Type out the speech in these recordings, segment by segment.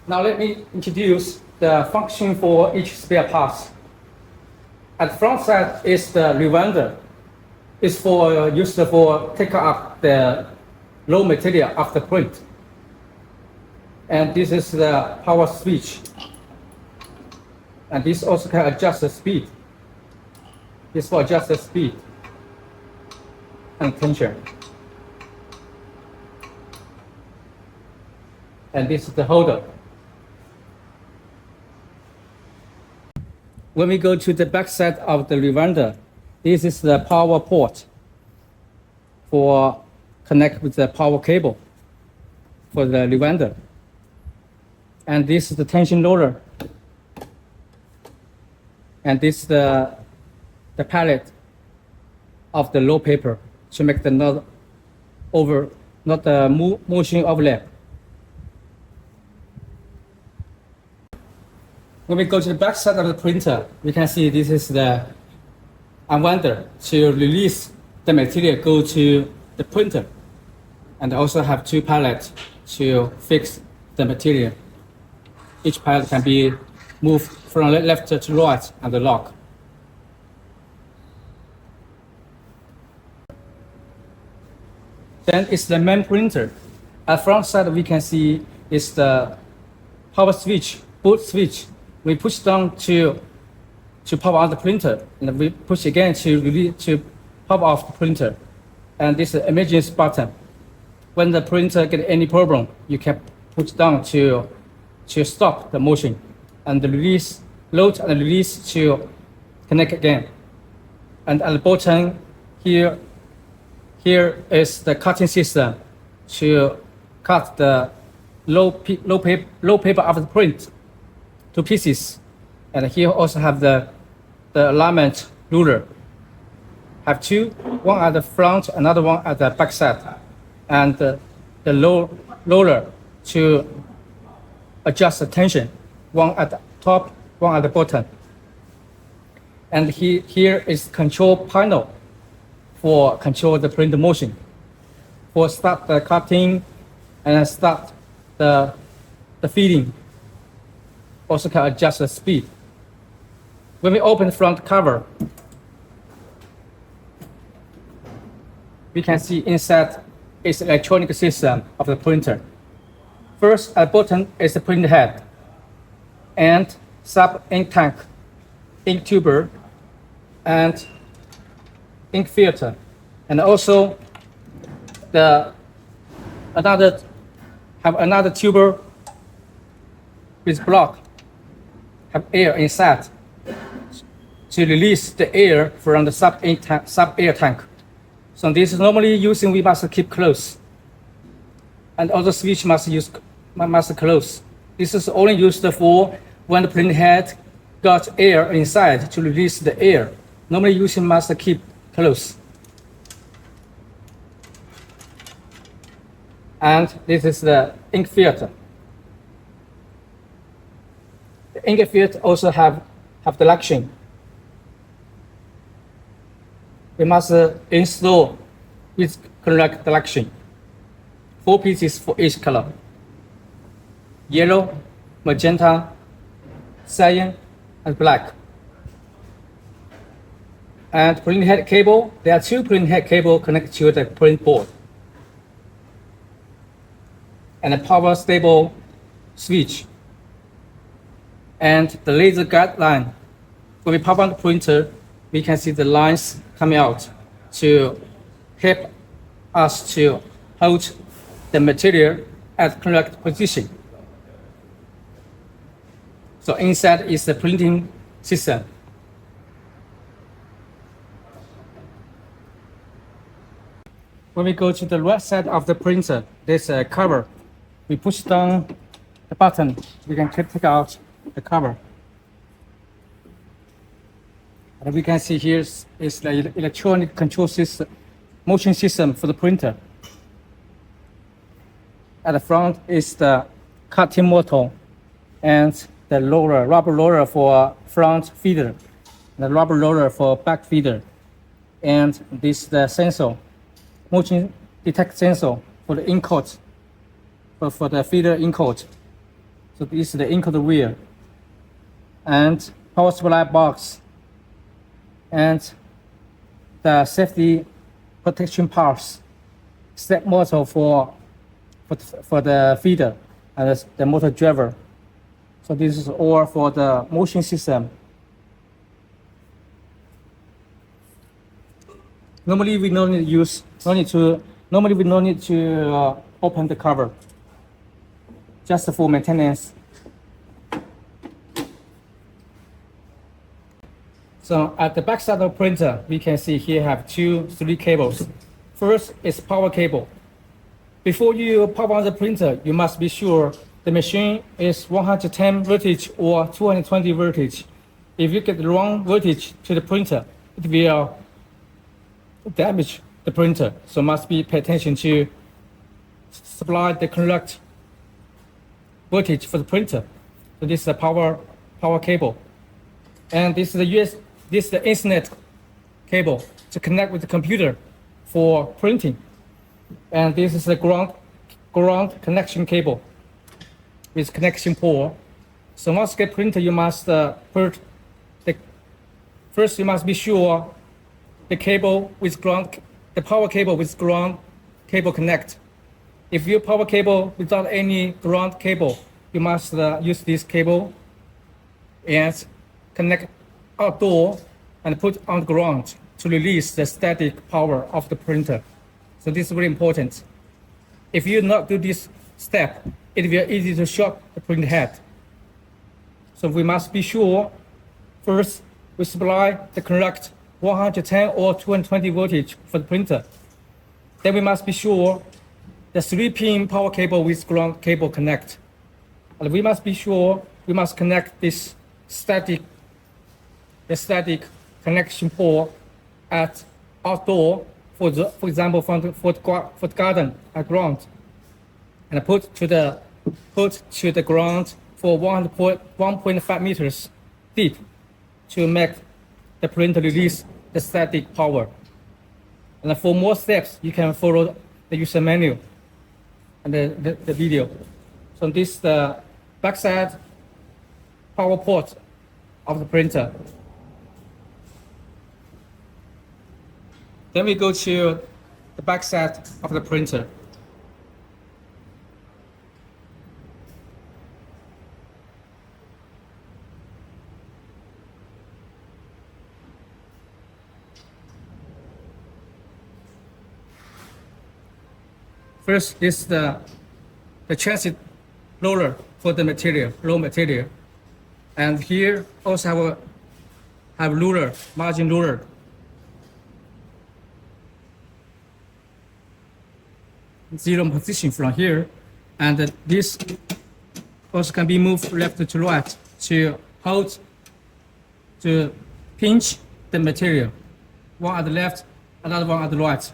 Now let me introduce the function for each spare part. At the front side is the rewinder. It's for used for take up the raw material after print. And this is the power switch. And this also can adjust the speed. This for adjust the speed and tension. And this is the holder. When we go to the back side of the rewinder, this is the power port for connect with the power cable for the rewinder. And this is the tension roller. And this is the pallet of the low paper to make the not the motion overlap. When we go to the back side of the printer, we can see this is the unwinder to release the material go to the printer, and also have two pallets to fix the material. Each pallet can be moved from left to right and the lock. Then it's the main printer. At front side we can see is the power switch, boot switch. We push down to power on the printer, and we push again to power off the printer. And this is the emergency button. When the printer get any problem, you can push down to stop the motion, and the release, load and release to connect again. And at the bottom here is the cutting system to cut the low paper of the print to pieces. And here also have the alignment ruler. Have two, one at the front, another one at the back side, and the roller to adjust the tension, one at the top, one at the bottom. And here is control panel for control the print motion, for start the cutting and start the feeding. Also can adjust the speed. When we open the front cover, we can see inside is the electronic system of the printer. First, at the bottom is the print head and sub-ink tank, ink tuber, and ink filter, and also another tuber with block, have air inside to release the air from the sub-air tank. So this is normally using, we must keep close, and also switch must close. This is only used for when the print head got air inside to release the air. Normally using must keep close. And this is the ink filter. The ink filter also have the lock. We must install with correct lock. 4 pieces for each color: yellow, magenta, cyan, and black. And print head cable, there are 2 print head cable connected to the print board, and a power stable switch, and the laser guide line. When we power on the printer, we can see the lines coming out to help us to hold the material at correct position. So inside is the printing system. When we go to the right side of the printer, there's a cover. We push down the button, we can take out the cover. And we can see here is the electronic control system, motion system for the printer. At the front is the cutting motor and the roller, rubber roller for front feeder, the rubber roller for back feeder, and this is the sensor, motion detect sensor for the ink coat, for the feeder ink coat. So this is the encoder wheel and power supply box and the safety protection parts, step motor for the feeder and the motor driver. So this is all for the motion system. Normally we don't need to open the cover, just for maintenance. So at the back side of the printer, we can see here have three cables. First is power cable. Before you power on the printer, you must be sure the machine is 110 voltage or 220 voltage. If you get the wrong voltage to the printer, it will damage the printer. So must be pay attention to supply the correct voltage for the printer. So this is the power cable, and this is the Ethernet cable to connect with the computer for printing, and this is the ground connection cable with connection port. So once you get printer, you must first you must be sure the cable with ground, the power cable with ground cable connect. If your power cable without any ground cable, you must use this cable and connect outdoor and put on the ground to release the static power of the printer. So this is very important. If you not do this step, it will be easy to short the printer head. So we must be sure first we supply the correct 110 or 220 voltage for the printer. Then we must be sure the 3-pin power cable with ground cable connect. And we must be sure we must connect this static connection port at outdoor, for example, for the garden at ground, and put to the ground for 1.5 meters deep to make the printer release the static power. And for more steps, you can follow the user manual and the video. So this is the backside power port of the printer. Then we go to the backside of the printer. First is the transit roller for the material, raw material. And here also have ruler, margin ruler. Zero position from here, and this also can be moved left to right to hold, to pinch the material. One at the left, another one at the right.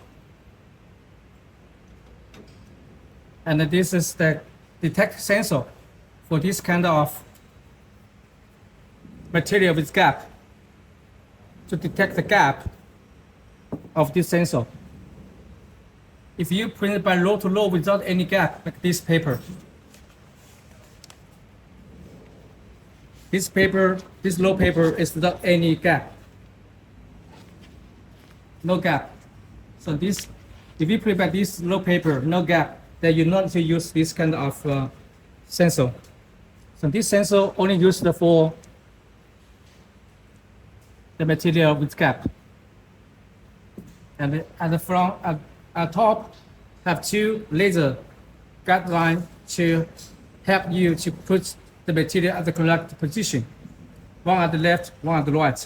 And this is the detect sensor for this kind of material with gap, to detect the gap of this sensor. If you print it by row to row without any gap, like this paper, this row paper is without any gap, no gap. So this, if you print by this row paper, no gap, then you not to use this kind of sensor. So this sensor only used for the material with gap. And at the front, at top, have two laser guidelines to help you to put the material at the correct position. One at the left, one at the right.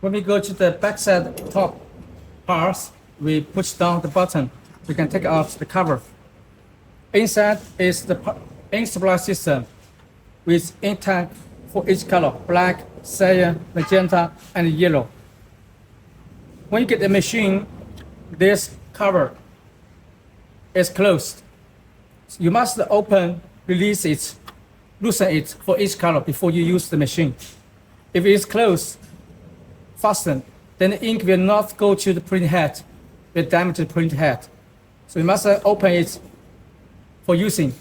When we go to the backside top parts, we push down the button. We can take out the cover. Inside is the ink supply system with ink tank for each color: black, cyan, magenta, and yellow. When you get the machine, this cover is closed. You must open, release it, loosen it for each color before you use the machine. If it is closed, fastened, then the ink will not go to the print head, will damage the print head. So you must open it for using,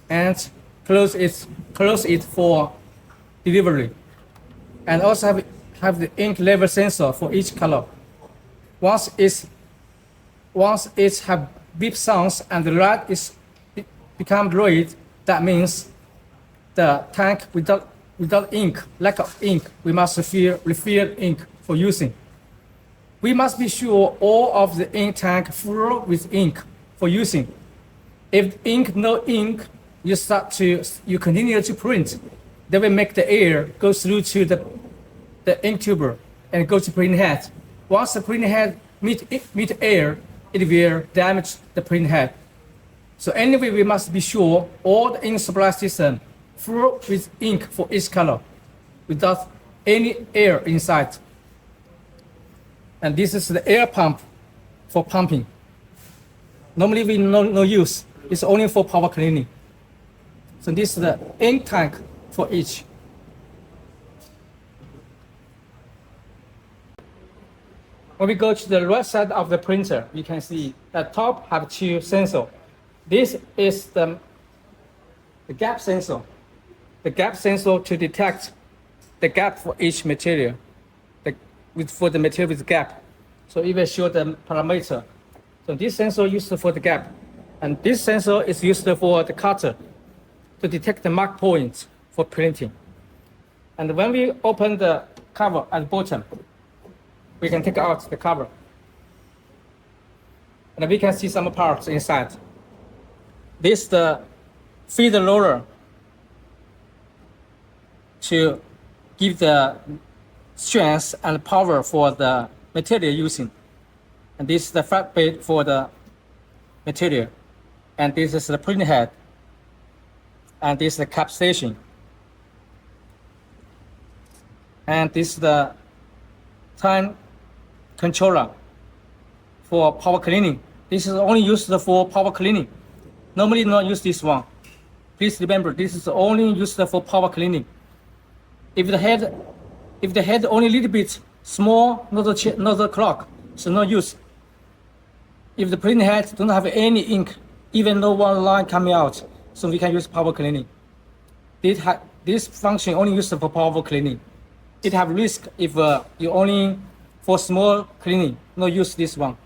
and close it for delivery. And also have the ink level sensor for each color. Once it have beep sounds and the light is become red, that means the tank without ink, lack of ink. We must refill ink for using. We must be sure all of the ink tank full with ink for using. If no ink, you continue to print. That will make the air go through to the ink tuber and go to print head. Once the print head meet air, it will damage the print head. So anyway, we must be sure all the ink supply system full with ink for each color, without any air inside. And this is the air pump for pumping. Normally we no use. It's only for power cleaning. So this is the ink tank for each. When we go to the right side of the printer, you can see the top have two sensors. This is the gap sensor. The gap sensor to detect the gap for each material, for the material with gap. So it will show the parameter. So this sensor used for the gap. And this sensor is used for the cutter to detect the mark points for printing. And when we open the cover at the bottom, we can take out the cover. And we can see some parts inside. This is the feed roller to give the strength and power for the material using. And this is the flat bed for the material. And this is the print head. And this is the cap station. And this is the time controller for power cleaning. This is only used for power cleaning. Normally not use this one. Please remember, this is only used for power cleaning. If the head only a little bit small, not the clock, so no use. If the print head don't have any ink, even no one line coming out, so we can use power cleaning. This function only used for power cleaning. It have risk if you only for small cleaning, no use this one.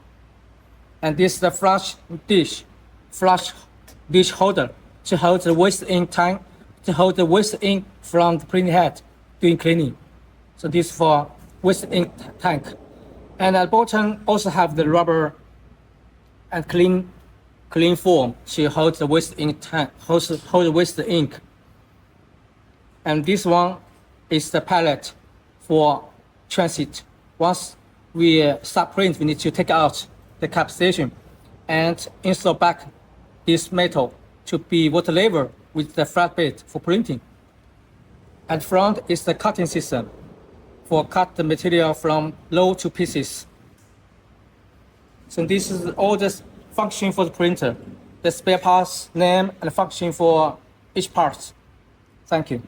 And this is the flush dish holder to hold the waste ink tank, to hold the waste ink from the print head doing cleaning. So this for waste ink tank. And at the bottom also have the rubber and clean foam to hold the waste ink tank, hold the waste ink. And this one is the palette for transit. Once we start print, we need to take out the cap station and install back this metal to be water level with the flatbed for printing. At front is the cutting system for cut the material from low to pieces. So this is all the function for the printer, the spare parts name and function for each part. Thank you.